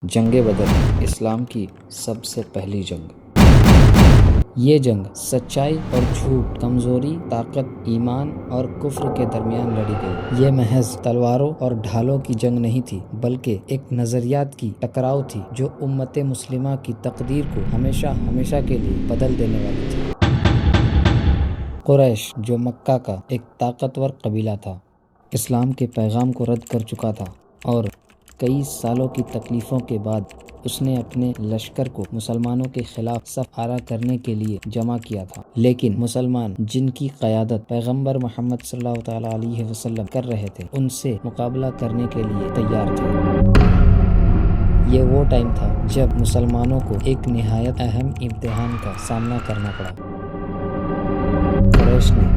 جنگ بدر اسلام کی سب سے پہلی جنگ۔ یہ جنگ سچائی اور جھوٹ، کمزوری، طاقت، ایمان اور کفر کے درمیان لڑی گئی۔ یہ محض تلواروں اور ڈھالوں کی جنگ نہیں تھی، بلکہ ایک نظریات کی ٹکراؤ تھی جو امت مسلمہ کی تقدیر کو ہمیشہ کے لیے بدل دینے والی تھی۔ قریش، جو مکہ کا ایک طاقتور قبیلہ تھا، اسلام کے پیغام کو رد کر چکا تھا اور کئی سالوں کی تکلیفوں کے بعد اس نے اپنے لشکر کو مسلمانوں کے خلاف صف آرا کرنے کے لیے جمع کیا تھا، لیکن مسلمان جن کی قیادت پیغمبر محمد صلی اللہ تعالیٰ علیہ وسلم کر رہے تھے، ان سے مقابلہ کرنے کے لیے تیار تھے۔ یہ وہ ٹائم تھا جب مسلمانوں کو ایک نہایت اہم امتحان کا سامنا کرنا پڑا۔ قریش نے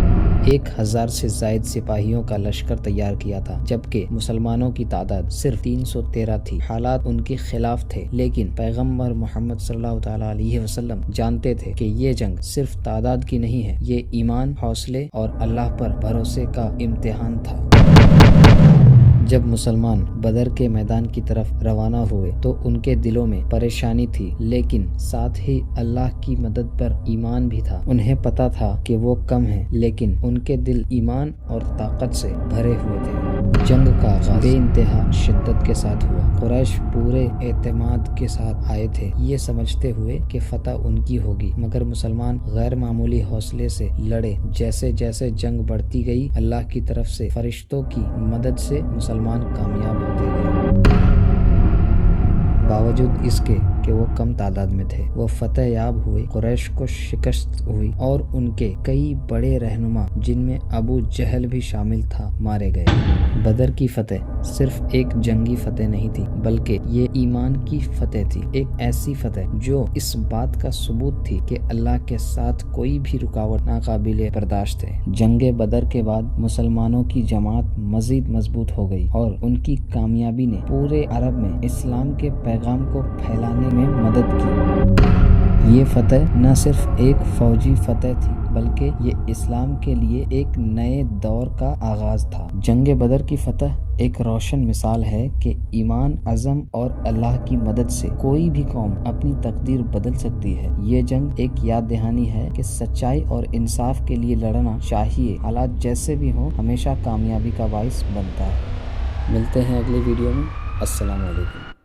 1000 سے زائد سپاہیوں کا لشکر تیار کیا تھا، جبکہ مسلمانوں کی تعداد صرف 313 تھی۔ حالات ان کے خلاف تھے، لیکن پیغمبر محمد صلی اللہ تعالیٰ علیہ وسلم جانتے تھے کہ یہ جنگ صرف تعداد کی نہیں ہے، یہ ایمان، حوصلے اور اللہ پر بھروسے کا امتحان تھا۔ جب مسلمان بدر کے میدان کی طرف روانہ ہوئے تو ان کے دلوں میں پریشانی تھی، لیکن ساتھ ہی اللہ کی مدد پر ایمان بھی تھا۔ انہیں پتا تھا کہ وہ کم ہیں، لیکن ان کے دل ایمان اور طاقت سے بھرے ہوئے تھے۔ جنگ کا آغاز بے انتہا شدت کے ساتھ ہوا۔ قریش پورے اعتماد کے ساتھ آئے تھے، یہ سمجھتے ہوئے کہ فتح ان کی ہوگی، مگر مسلمان غیر معمولی حوصلے سے لڑے۔ جیسے جیسے جنگ بڑھتی گئی، اللہ کی طرف سے فرشتوں کی مدد سے مسلمان کامیاب ہوتے گئے۔ باوجود اس کے کہ وہ کم تعداد میں تھے، وہ فتح یاب ہوئے، قریش کو شکست ہوئی اور ان کے کئی بڑے رہنما، جن میں ابو جہل بھی شامل تھا، مارے گئے۔ بدر کی فتح صرف ایک جنگی فتح نہیں تھی، بلکہ یہ ایمان کی فتح تھی، ایک ایسی فتح جو اس بات کا ثبوت تھی کہ اللہ کے ساتھ کوئی بھی رکاوٹ ناقابل برداشت ہے۔ جنگ بدر کے بعد مسلمانوں کی جماعت مزید مضبوط ہو گئی اور ان کی کامیابی نے پورے عرب میں اسلام کے پیغام کو پھیلانے میں مدد کی۔ یہ فتح نہ صرف ایک فوجی فتح تھی، بلکہ یہ اسلام کے لیے ایک نئے دور کا آغاز تھا۔ جنگ بدر کی فتح ایک روشن مثال ہے کہ ایمان، عزم اور اللہ کی مدد سے کوئی بھی قوم اپنی تقدیر بدل سکتی ہے۔ یہ جنگ ایک یاد دہانی ہے کہ سچائی اور انصاف کے لیے لڑنا چاہیے، حالات جیسے بھی ہوں، ہمیشہ کامیابی کا باعث بنتا ہے۔ ملتے ہیں اگلی ویڈیو میں۔ السلام علیکم۔